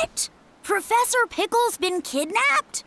What? Professor Pickle's been kidnapped?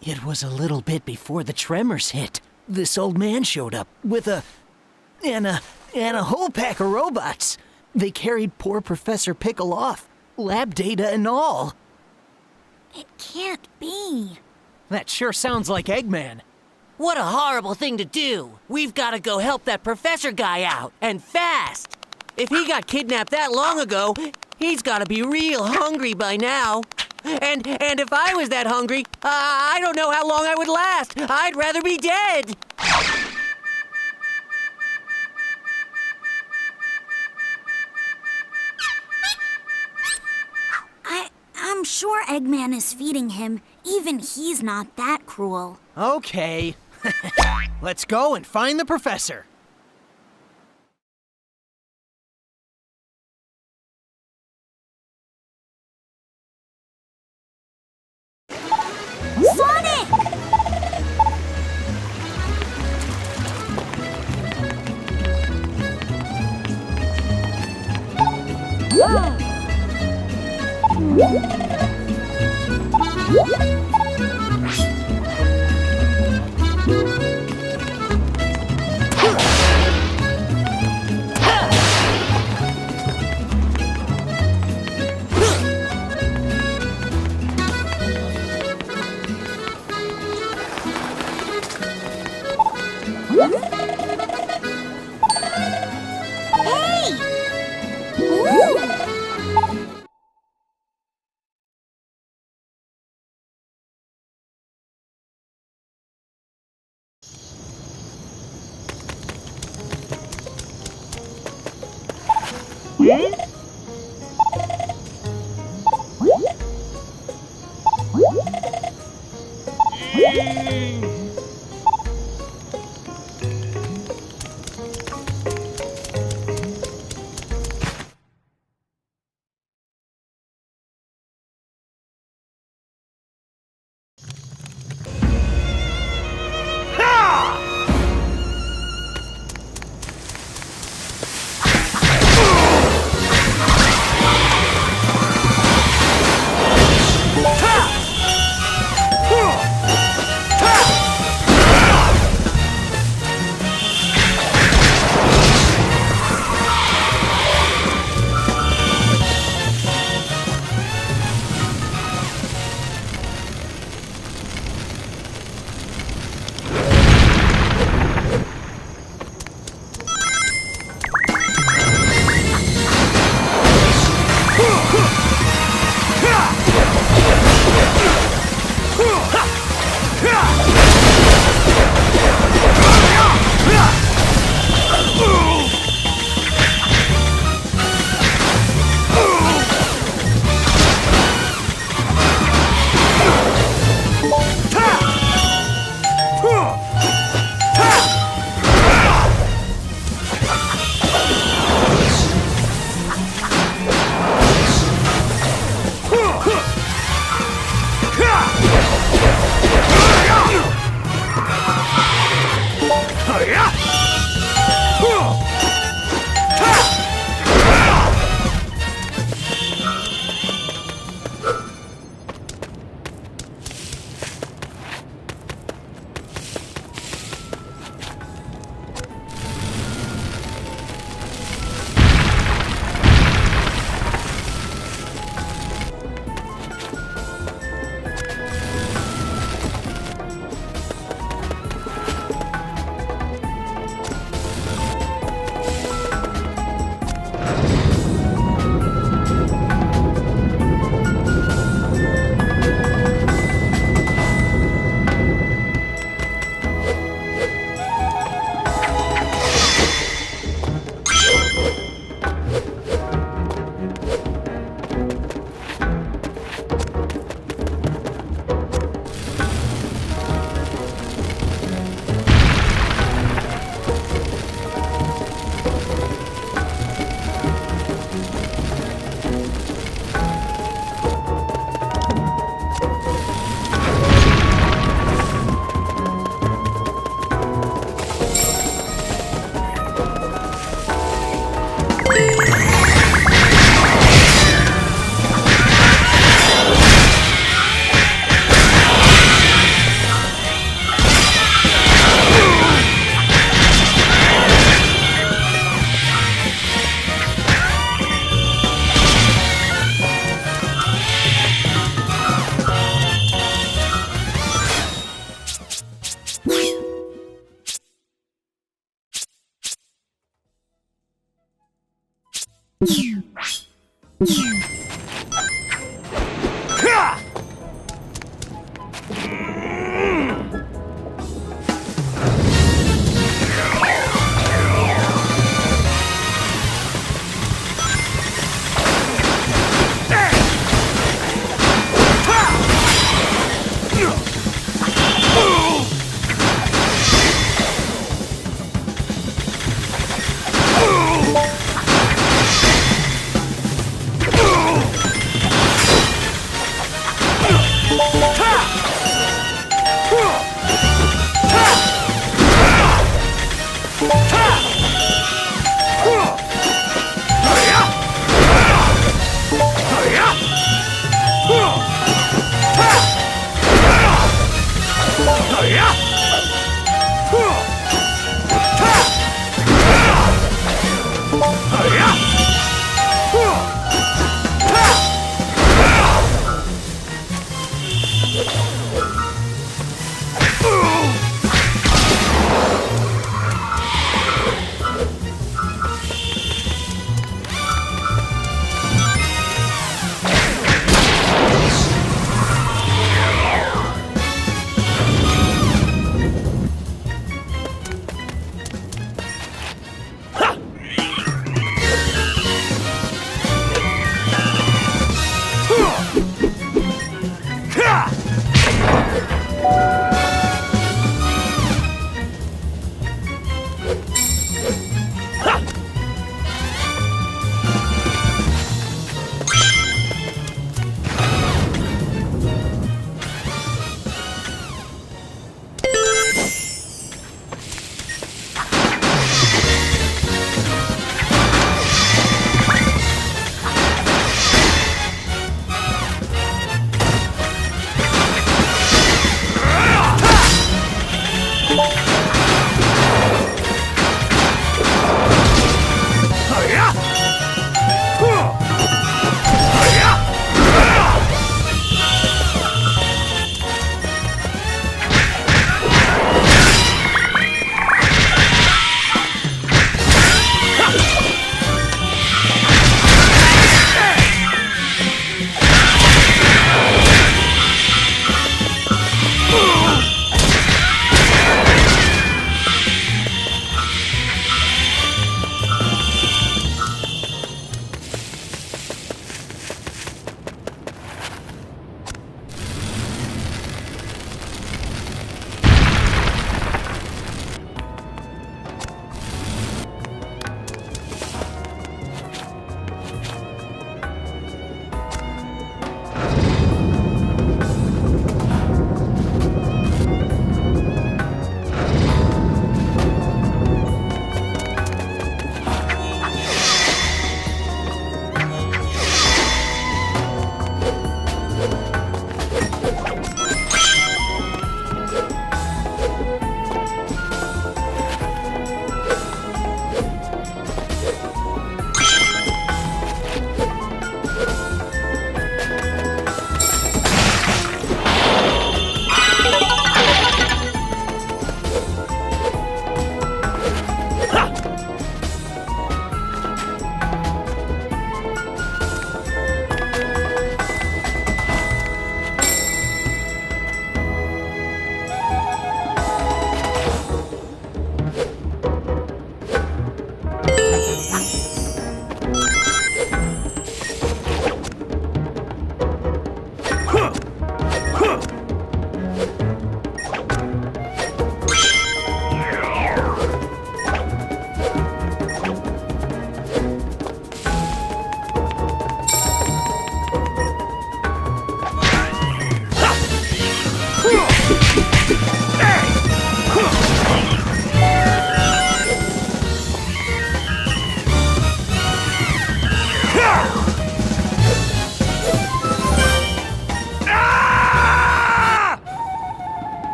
It was a little bit before the tremors hit. This old man showed up with a whole pack of robots. They carried poor Professor Pickle off, lab data and all. It can't be. That sure sounds like Eggman. What a horrible thing to do. We've got to go help that professor guy out, and fast. If he got kidnapped that long ago, he's got to be real hungry by now. And if I was that hungry, I don't know how long I would last. I'd rather be dead. I'm sure Eggman is feeding him. Even he's not that cruel. Okay. Let's go and find the professor. Sonic! Hey! Ooh!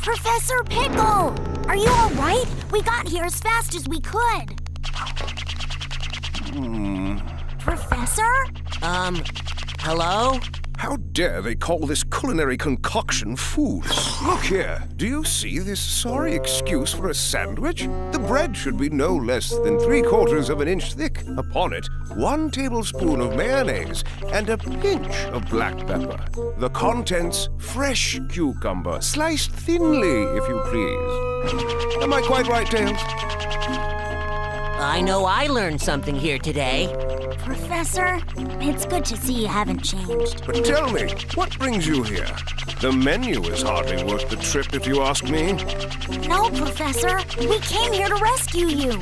Professor Pickle! Are you all right? We got here as fast as we could. Professor? Hello? How dare they call this culinary concoction food? Look here, do you see this sorry excuse for a sandwich? The bread should be no less than 3/4 of an inch thick. Upon it, 1 tablespoon of mayonnaise and a pinch of black pepper. The contents, fresh cucumber, sliced thinly, if you please. Am I quite right, Tails? I know I learned something here today. Professor, it's good to see you haven't changed. But tell me, what brings you here? The menu is hardly worth the trip, if you ask me. No, Professor. We came here to rescue you.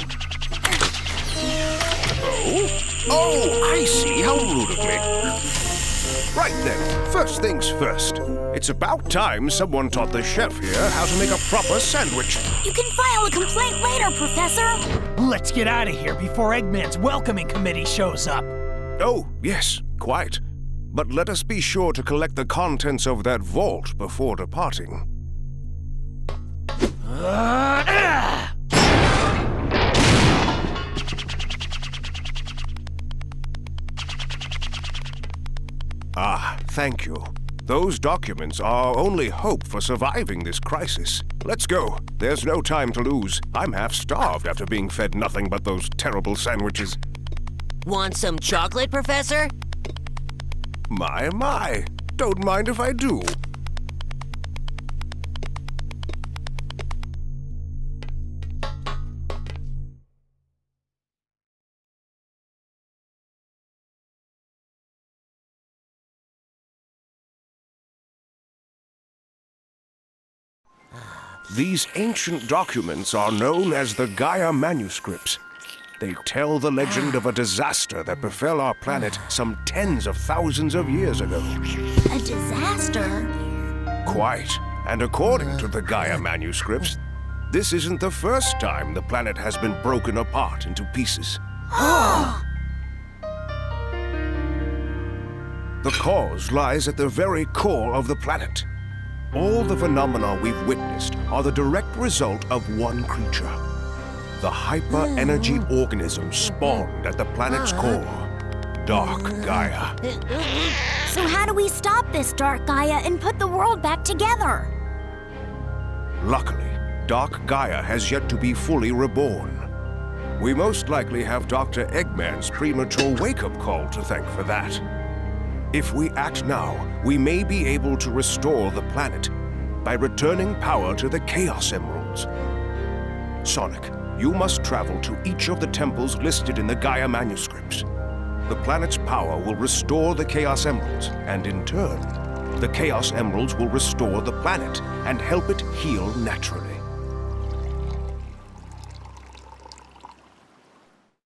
Oh, I see. How rude of me. Right then, first things first. It's about time someone taught the chef here how to make a proper sandwich. You can file a complaint later, Professor. Let's get out of here before Eggman's welcoming committee shows up. Oh, yes, quite. But let us be sure to collect the contents of that vault before departing. Ah, thank you. Those documents are our only hope for surviving this crisis. Let's go. There's no time to lose. I'm half starved after being fed nothing but those terrible sandwiches. Want some chocolate, Professor? My. Don't mind if I do. These ancient documents are known as the Gaia manuscripts. They tell the legend of a disaster that befell our planet some tens of thousands of years ago. A disaster? Quite. And according to the Gaia manuscripts, this isn't the first time the planet has been broken apart into pieces. The cause lies at the very core of the planet. All the phenomena we've witnessed are the direct result of one creature. The hyper-energy organism spawned at the planet's core, Dark Gaia. So how do we stop this Dark Gaia and put the world back together? Luckily, Dark Gaia has yet to be fully reborn. We most likely have Dr. Eggman's premature wake-up call to thank for that. If we act now, we may be able to restore the planet by returning power to the Chaos Emeralds. Sonic, you must travel to each of the temples listed in the Gaia manuscripts. The planet's power will restore the Chaos Emeralds, and in turn, the Chaos Emeralds will restore the planet and help it heal naturally.